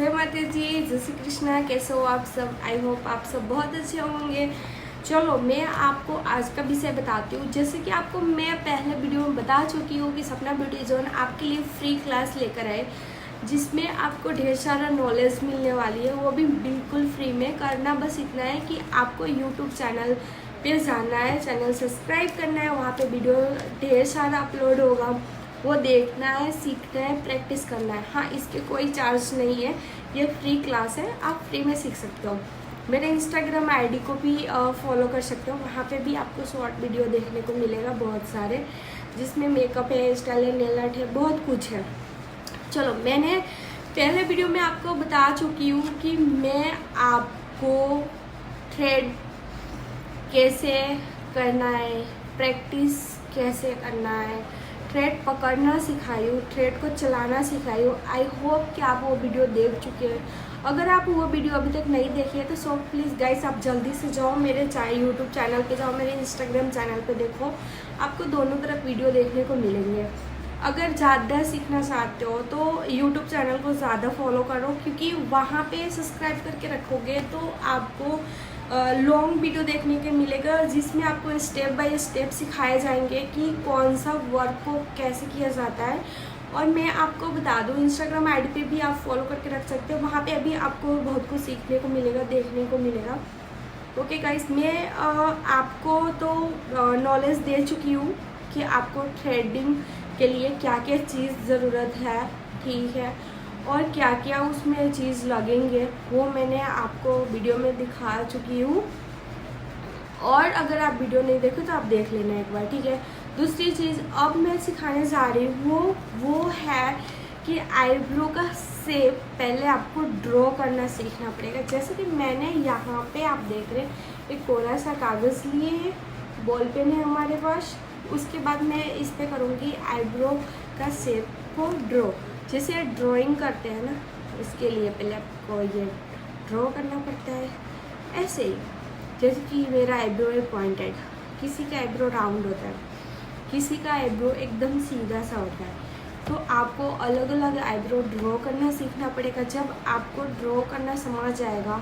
जय माता जी, जय श्री कृष्णा। कैसे हो आप सब? आई होप आप सब बहुत अच्छे होंगे। चलो मैं आपको आज का विषय बताती हूँ। जैसे कि आपको मैं पहले वीडियो में बता चुकी हूँ कि सपना ब्यूटी जोन आपके लिए फ्री क्लास लेकर आए, जिसमें आपको ढेर सारा नॉलेज मिलने वाली है, वो भी बिल्कुल फ्री में। करना बस इतना है कि आपको यूट्यूब चैनल पे जाना है, चैनल सब्सक्राइब करना है, वहाँ पे वीडियो ढेर सारा अपलोड होगा, वो देखना है, सीखना है, प्रैक्टिस करना है। हाँ, इसके कोई चार्ज नहीं है, ये फ्री क्लास है, आप फ्री में सीख सकते हो। मेरे इंस्टाग्राम आईडी को भी फॉलो कर सकते हो, वहाँ पे भी आपको शॉर्ट वीडियो देखने को मिलेगा बहुत सारे, जिसमें मेकअप है, स्टाइल है, नेल आर्ट है, बहुत कुछ है। चलो, मैंने पहले वीडियो में आपको बता चुकी हूँ कि मैं आपको थ्रेड कैसे करना है, प्रैक्टिस कैसे करना है, थ्रेड पकड़ना सिखाई हूँ, थ्रेड को चलाना सिखाई हूँ। आई होप कि आप वो वीडियो देख चुके हैं। अगर आप वो वीडियो अभी तक नहीं देखी है तो सो प्लीज़ गाइस आप जल्दी से जाओ, मेरे यूट्यूब चैनल पे जाओ, मेरे इंस्टाग्राम चैनल पे देखो, आपको दोनों तरफ वीडियो देखने को मिलेंगे। अगर ज़्यादा सीखना चाहते हो तो यूट्यूब चैनल को ज़्यादा फॉलो करो, क्योंकि वहाँ पे सब्सक्राइब करके रखोगे तो आपको लॉन्ग वीडियो देखने के मिलेगा, जिसमें आपको स्टेप बाय स्टेप सिखाए जाएंगे कि कौन सा वर्क को कैसे किया जाता है। और मैं आपको बता दूँ, इंस्टाग्राम आईडी पे भी आप फॉलो करके रख सकते हो, वहाँ पे अभी आपको बहुत कुछ सीखने को मिलेगा, देखने को मिलेगा। ओके गाइस, मैं आपको तो नॉलेज दे चुकी हूँ कि आपको थ्रेडिंग के लिए क्या क्या चीज़ ज़रूरत है, ठीक है, और क्या क्या उसमें चीज़ लगेंगे, वो मैंने आपको वीडियो में दिखा चुकी हूँ। और अगर आप वीडियो नहीं देखे तो आप देख लेना एक बार, ठीक है। दूसरी चीज़ अब मैं सिखाने जा रही हूँ वो है कि आईब्रो का शेप पहले आपको ड्रॉ करना सीखना पड़ेगा। जैसे कि मैंने यहाँ पे आप देख रहे हैं एक कोरा सा कागज़ लिए, बॉल पेन है हमारे पास। उसके बाद मैं इस पे करूँगी आईब्रो का शेप को ड्रॉ। जैसे ड्राइंग करते हैं ना, इसके लिए पहले आपको ये ड्रॉ करना पड़ता है ऐसे ही। जैसे कि मेरा आईब्रो है पॉइंटेड, किसी का आईब्रो राउंड होता है, किसी का आईब्रो एकदम सीधा सा होता है। तो आपको अलग अलग आईब्रो ड्रॉ करना सीखना पड़ेगा। जब आपको ड्रॉ करना समझ जाएगा,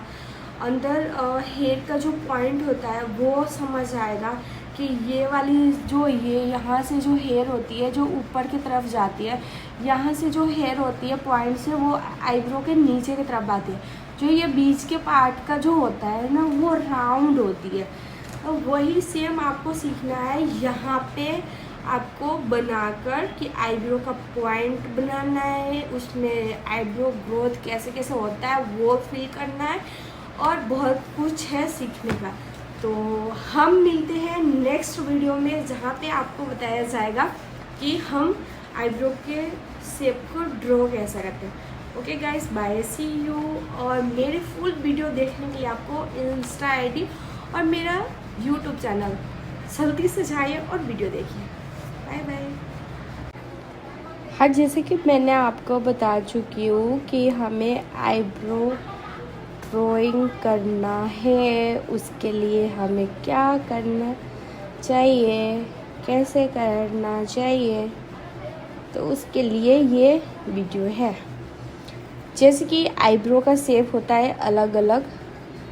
अंदर हेयर का जो पॉइंट होता है वो समझ आएगा कि ये वाली जो ये यहाँ से जो हेयर होती है जो ऊपर की तरफ जाती है, यहाँ से जो हेयर होती है पॉइंट से वो आईब्रो के नीचे की तरफ आती है, जो ये बीच के पार्ट का जो होता है ना वो राउंड होती है। तो वही सेम आपको सीखना है यहाँ पे आपको बनाकर कि आईब्रो का पॉइंट बनाना है, उसमें आईब्रो ग्रोथ कैसे कैसे होता है वो फील करना है, और बहुत कुछ है सीखने का। तो हम मिलते हैं नेक्स्ट वीडियो में, जहाँ पे आपको बताया जाएगा कि हम आईब्रो के शेप को ड्रॉ कैसे करते हैं। Okay guys, bye, see you. और मेरे फुल वीडियो देखने के लिए आपको इंस्टा आईडी और मेरा यूट्यूब चैनल जल्दी से जाइए और वीडियो देखिए। Bye bye. हाँ, जैसे कि मैंने आपको बता चुकी हूँ कि हमें आईब्रो ड्राइंग करना है, उसके लिए हमें क्या करना चाहिए, कैसे करना चाहिए, तो उसके लिए ये वीडियो है। जैसे कि आईब्रो का शेप होता है अलग अलग,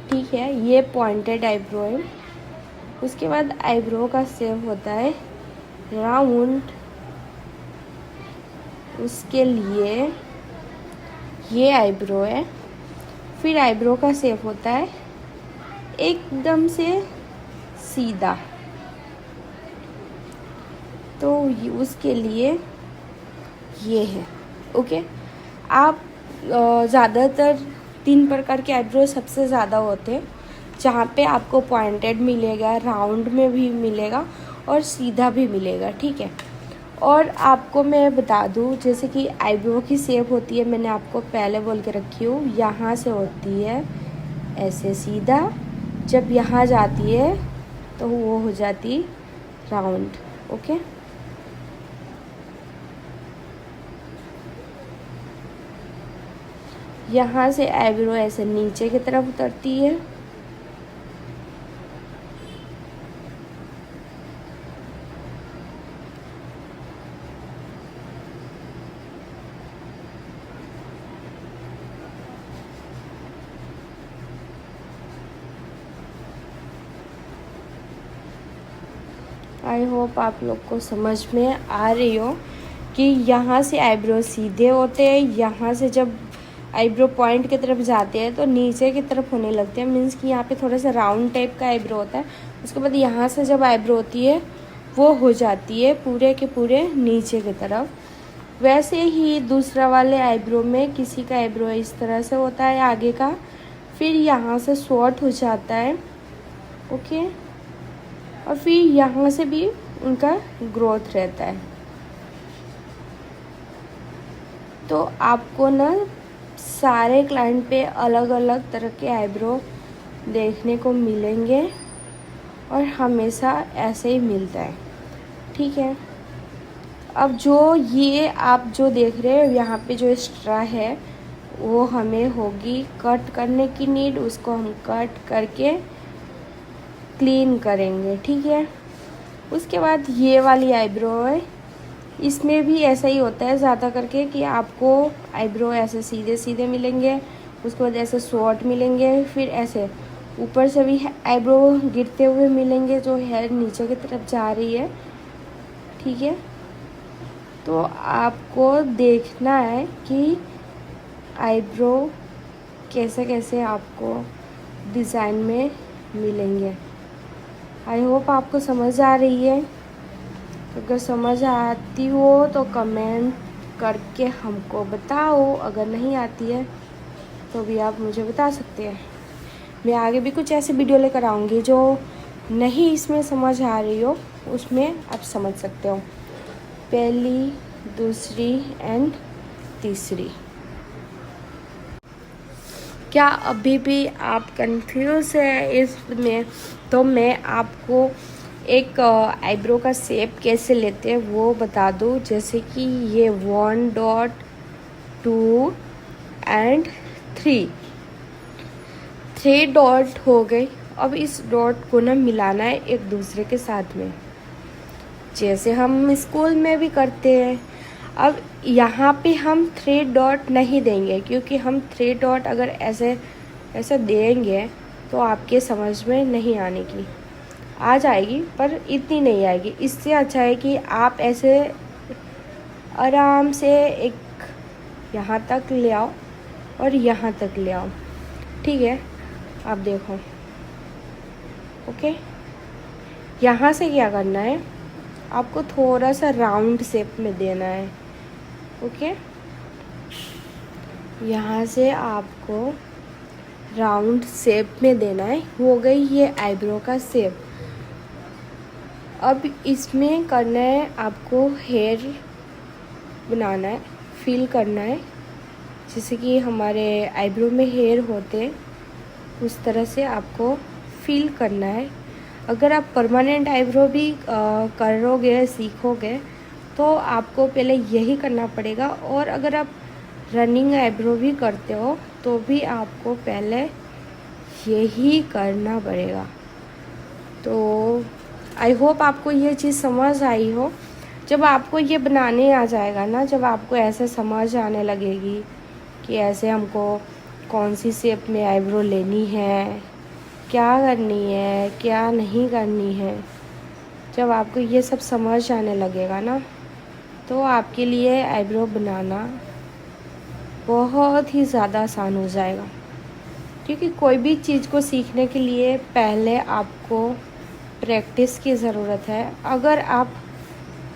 ठीक है, ये पॉइंटेड आईब्रो है। उसके बाद आईब्रो का शेप होता है राउंड, उसके लिए ये आईब्रो है। फिर आईब्रो का शेप होता है एकदम से सीधा, तो उसके लिए ये है। ओके, आप ज़्यादातर 3 प्रकार के आईब्रो सबसे ज़्यादा होते हैं, जहाँ पे आपको पॉइंटेड मिलेगा, राउंड में भी मिलेगा और सीधा भी मिलेगा, ठीक है। और आपको मैं बता दूँ, जैसे कि आईब्रो की शेप होती है, मैंने आपको पहले बोल के रखी हूँ, यहाँ से होती है ऐसे सीधा, जब यहाँ जाती है तो वो हो जाती राउंड। ओके, यहाँ से आईब्रो ऐसे नीचे की तरफ उतरती है, आई होप आप लोग को समझ में आ रही हो कि यहाँ से आईब्रो सीधे होते हैं, यहाँ से जब आईब्रो पॉइंट की तरफ जाते हैं तो नीचे की तरफ होने लगते हैं। मीन्स कि यहाँ पे थोड़ा सा राउंड टाइप का आईब्रो होता है। उसके बाद यहाँ से जब आईब्रो होती है वो हो जाती है पूरे के पूरे नीचे की तरफ। वैसे ही दूसरा वाले आईब्रो में किसी का आईब्रो इस तरह से होता है आगे का, फिर यहाँ से शॉर्ट हो जाता है, ओके, और फिर यहाँ से भी उनका ग्रोथ रहता है। तो आपको ना सारे क्लाइंट पे अलग अलग तरह के आईब्रो देखने को मिलेंगे और हमेशा ऐसे ही मिलता है, ठीक है। अब जो ये आप जो देख रहे हो यहाँ पे जो एक्स्ट्रा है वो हमें होगी कट करने की नीड, उसको हम कट करके क्लीन करेंगे, ठीक है। उसके बाद ये वाली आईब्रो है, इसमें भी ऐसा ही होता है ज़्यादा करके कि आपको आईब्रो ऐसे सीधे सीधे मिलेंगे, उसके बाद ऐसे शॉर्ट मिलेंगे, फिर ऐसे ऊपर से भी आईब्रो गिरते हुए मिलेंगे जो हेयर नीचे की तरफ जा रही है, ठीक है। तो आपको देखना है कि आईब्रो कैसे कैसे आपको डिज़ाइन में मिलेंगे। आई होप आपको समझ आ रही है। अगर समझ आती हो तो कमेंट करके हमको बताओ, अगर नहीं आती है तो भी आप मुझे बता सकते हैं। मैं आगे भी कुछ ऐसे वीडियो लेकर आऊँगी जो नहीं इसमें समझ आ रही हो उसमें आप समझ सकते हो, पहली, दूसरी एंड तीसरी। क्या अभी भी आप कंफ्यूज है इसमें, तो मैं आपको एक आईब्रो का शेप कैसे लेते हैं वो बता दूँ। जैसे कि ये 1 डॉट 2 एंड 3 डॉट हो गई। अब इस डॉट को ना मिलाना है एक दूसरे के साथ में, जैसे हम स्कूल में भी करते हैं। अब यहाँ पे हम 3 डॉट नहीं देंगे, क्योंकि हम 3 डॉट अगर ऐसे ऐसे देंगे तो आपके समझ में नहीं आने की, आ जाएगी पर इतनी नहीं आएगी। इससे अच्छा है कि आप ऐसे आराम से एक यहाँ तक ले आओ और यहाँ तक ले आओ, ठीक है। आप देखो, ओके। यहाँ से क्या करना है, आपको थोड़ा सा राउंड शेप में देना है, ओके। यहाँ से आपको राउंड शेप में देना है। हो गई ये आईब्रो का शेप। अब इसमें करना है आपको हेयर बनाना है, फिल करना है, जैसे कि हमारे आईब्रो में हेयर होते उस तरह से आपको फिल करना है। अगर आप परमानेंट आईब्रो भी करोगे, सीखोगे, तो आपको पहले यही करना पड़ेगा। और अगर आप रनिंग आईब्रो भी करते हो तो भी आपको पहले यही करना पड़ेगा। तो आई होप आपको ये चीज़ समझ आई हो। जब आपको ये बनाने आ जाएगा ना, जब आपको ऐसे समझ आने लगेगी कि ऐसे हमको कौन सी शेप में आईब्रो लेनी है, क्या करनी है, क्या नहीं करनी है, जब आपको ये सब समझ आने लगेगा ना, तो आपके लिए आईब्रो बनाना बहुत ही ज़्यादा आसान हो जाएगा। क्योंकि कोई भी चीज़ को सीखने के लिए पहले आपको प्रैक्टिस की ज़रूरत है। अगर आप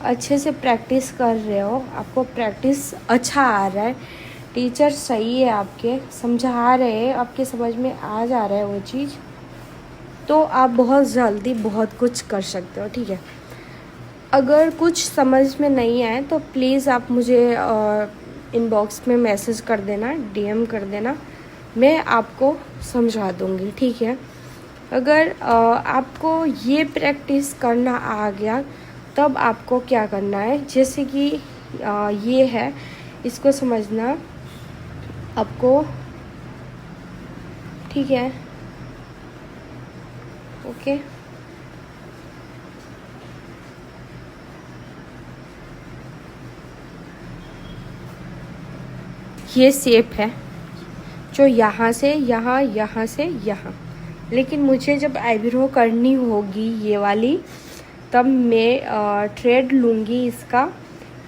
अच्छे से प्रैक्टिस कर रहे हो, आपको प्रैक्टिस अच्छा आ रहा है, टीचर सही है, आपके समझा रहे हैं, आपके समझ में आ जा रहा है वो चीज़, तो आप बहुत जल्दी बहुत कुछ कर सकते हो, ठीक है। अगर कुछ समझ में नहीं आए तो प्लीज़ आप मुझे इनबॉक्स में मैसेज कर देना, DM कर देना, मैं आपको समझा दूँगी, ठीक है। अगर आपको ये प्रैक्टिस करना आ गया, तब आपको क्या करना है, जैसे कि ये है, इसको समझना आपको, ठीक है, ओके। ये शेप है जो यहाँ से यहाँ, यहाँ से यहाँ। लेकिन मुझे जब आईब्रो करनी होगी ये वाली, तब मैं थ्रेड लूँगी इसका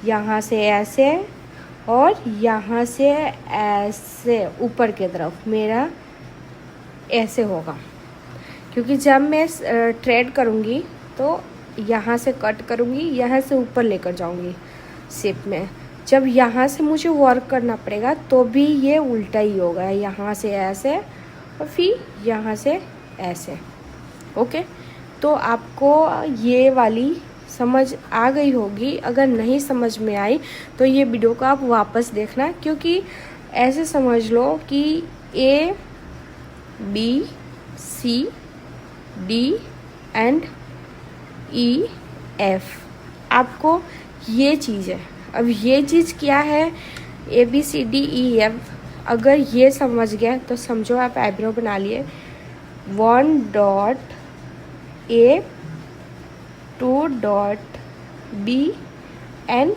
यहाँ से ऐसे और यहाँ से ऐसे ऊपर की तरफ मेरा ऐसे होगा, क्योंकि जब मैं थ्रेड करूँगी तो यहाँ से कट करूँगी, यहाँ से ऊपर लेकर जाऊँगी शेप में। जब यहाँ से मुझे वर्क करना पड़ेगा तो भी ये उल्टा ही होगा, यहाँ से ऐसे और फिर यहाँ से ऐसे। ओके, तो आपको ये वाली समझ आ गई होगी। अगर नहीं समझ में आई तो ये वीडियो को आप वापस देखना, क्योंकि ऐसे समझ लो कि A B C D and E F आपको ये चीज़ है। अब ये चीज़ क्या है, A B C D E F, अगर ये समझ गए तो समझो आप आईब्रो बना लिए। 1 dot A, 2 dot B and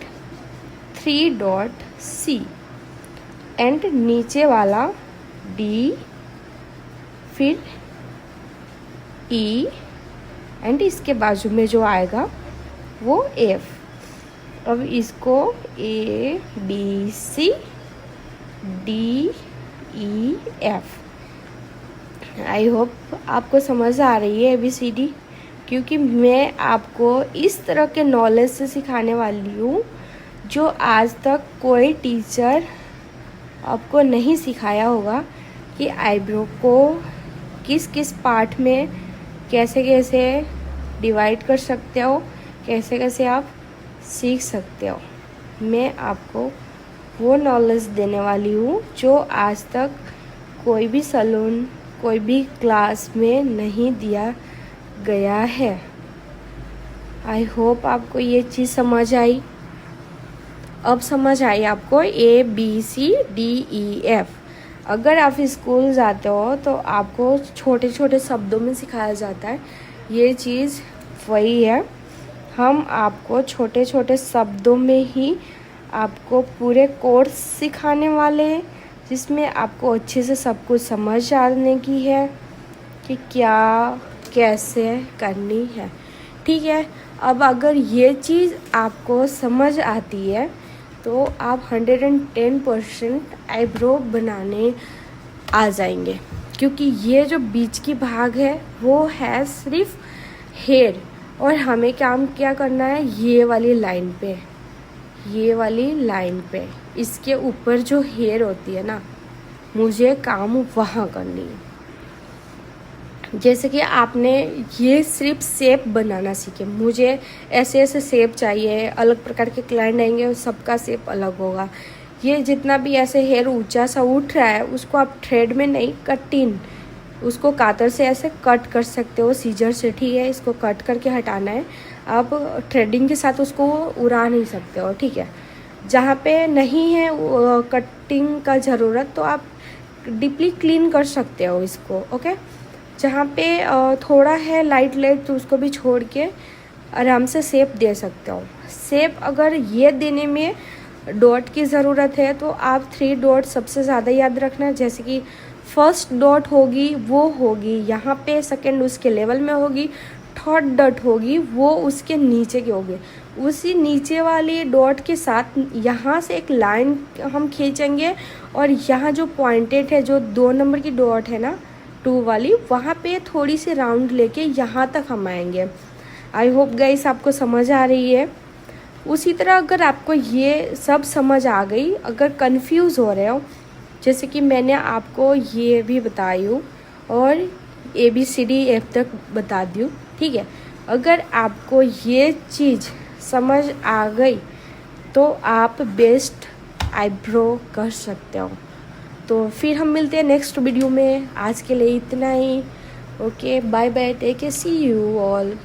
3 dot C and नीचे वाला D, फिर E एंड इसके बाजू में जो आएगा वो F। अब इसको A B C D E F। I hope आपको समझ आ रही है ABCD, क्योंकि मैं आपको इस तरह के नॉलेज से सिखाने वाली हूँ जो आज तक कोई टीचर आपको नहीं सिखाया होगा कि आईब्रो को किस किस पार्ट में कैसे कैसे डिवाइड कर सकते हो, कैसे कैसे आप सीख सकते हो। मैं आपको वो नॉलेज देने वाली हूँ जो आज तक कोई भी सैलून, कोई भी क्लास में नहीं दिया गया है। आई होप आपको ये चीज़ समझ आई। अब समझ आई आपको A B C D E F। अगर आप स्कूल जाते हो तो आपको छोटे छोटे शब्दों में सिखाया जाता है, ये चीज़ वही है। हम आपको छोटे छोटे शब्दों में ही आपको पूरे कोर्स सिखाने वाले हैं, जिसमें आपको अच्छे से सब कुछ समझ आने की है कि क्या कैसे करनी है। ठीक है, अब अगर ये चीज़ आपको समझ आती है तो आप 110% आईब्रो बनाने आ जाएंगे, क्योंकि ये जो बीच की भाग है वो है सिर्फ हेयर, और हमें काम क्या करना है, ये वाली लाइन पे, ये वाली लाइन पे, इसके ऊपर जो हेयर होती है ना, मुझे काम वहाँ करनी है। जैसे कि आपने ये सिर्फ शेप बनाना सीखे, मुझे ऐसे ऐसे शेप चाहिए, अलग प्रकार के क्लाइंट आएंगे, सबका शेप अलग होगा। ये जितना भी ऐसे हेयर ऊंचा सा उठ रहा है उसको आप थ्रेड में नहीं, कटिंग, उसको कातर से ऐसे कट कर सकते हो, सीजर से। ठीक है, इसको कट करके हटाना है। आप थ्रेडिंग के साथ उसको उड़ा नहीं सकते हो। ठीक है, जहाँ पे नहीं है कटिंग का ज़रूरत तो आप डीपली क्लीन कर सकते हो इसको। ओके, जहाँ पे थोड़ा है लाइट तो उसको भी छोड़ के आराम से शेप दे सकते हो। शेप अगर ये देने में डॉट की ज़रूरत है तो आप 3 डॉट सबसे ज़्यादा याद रखना। जैसे कि फर्स्ट डॉट होगी वो होगी यहाँ पे, सेकंड उसके लेवल में होगी, थर्ड डॉट होगी वो उसके नीचे की होगी। उसी नीचे वाली डॉट के साथ यहाँ से एक लाइन हम खींचेंगे, और यहाँ जो पॉइंटेड है, जो 2 नंबर की डॉट है ना, 2 वाली, वहाँ पे थोड़ी सी राउंड लेके यहाँ तक हम आएंगे। आई होप गाइस आपको समझ आ रही है। उसी तरह अगर आपको ये सब समझ आ गई, अगर कंफ्यूज हो रहे हो, जैसे कि मैंने आपको ये भी बताई हूँ और ABCD तक बता दी हूँ। ठीक है, अगर आपको ये चीज़ समझ आ गई तो आप बेस्ट आईब्रो कर सकते हो। तो फिर हम मिलते हैं नेक्स्ट वीडियो में। आज के लिए इतना ही। Okay, bye bye, take care, see you all.